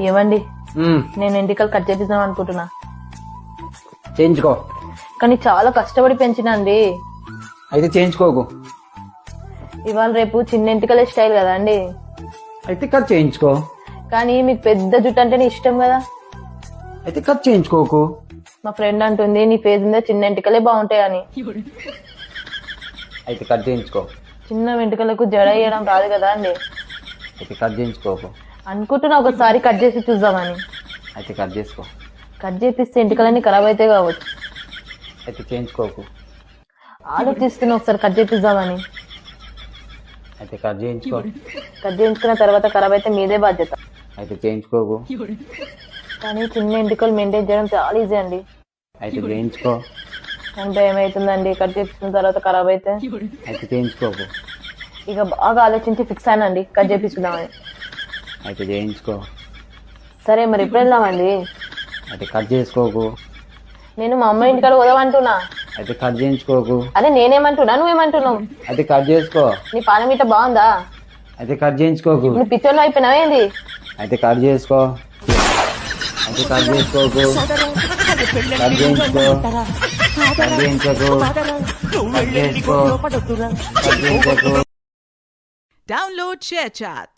ఏమండి నేను ఎంటికలు కట్ చేపిద్దాం అనుకుంటున్నా. చేయించుకో. కానీ చాలా కష్టపడి పెంచినండి. అయితే చేయించుకోకు. ఇవాళ రేపు చిన్న ఎంటికలే స్టైల్ కదా అండి. అయితే కట్ చేయించుకో. కానీ మీకు పెద్ద జుట్టు అంటేనే ఇష్టం కదా. అయితే కట్ చేయించుకోకు. మా ఫ్రెండ్ అంటుంది నీ ఫేస్ మీద చిన్న ఎంటికలే బాగుంటాయని. అయితే కట్ చేయించుకో. చిన్న వెంట్రుకలకు జడ వేయడం రాదు కదా అండి. అయితే కట్ చేయించుకోకు. అనుకుంటున్నా ఒకసారి కట్ చేసి చూద్దామని. అయితే కట్ చేసుకో. కట్ చేపిస్తే ఎంటికలన్నీ ఖరాబ్ అయితే కావచ్చు. అయితే చేయించుకోకు. ఆలోచిస్తున్నా ఒకసారి కట్ చేపిద్దామని. అయితే కట్ చేయించుకో. కట్ చేయించుకున్న తర్వాత ఖరాబ్ అయితే మీదే బాధ్యత. అయితే చేయించుకోకు. కానీ చిన్న ఎంటికలు మెయింటైన్ చేయడం చాలా ఈజీ అండి. అయితే చేయించుకో. అంటే ఏమైతుందండి కట్ చేపించిన తర్వాత ఖరాబ్ అయితే. అయితే చేయించుకోకు. ఇక బాగా ఆలోచించి ఫిక్స్ అయినండి కట్ చేపించుకుందామని. అయితే చేయించుకో. సరే మరి ఎప్పుడు వెళ్దామండి? అయితే కట్ చేసుకోకు. నేను మా అమ్మ ఇంటికాడ పోదామంటున్నా. అయితే కట్ చేయించుకోకు. అదే నేనేమంటున్నా నువ్వేమంటున్నావు? అయితే కట్ చేసుకో. నీ పానం ఇట్లా బాగుందా? అయితే కట్ చేయించుకోకు. నువ్వు పిచ్చోళ్ళు అయిపోయినావా ఏంది? అయితే కట్ చేసుకో. అయితే కట్ చేసుకోకు. కట్ చేయించుకో. కట్ చేయించకు. కట్ చేసుకో. కట్ చేయించకు. Download ShareChat.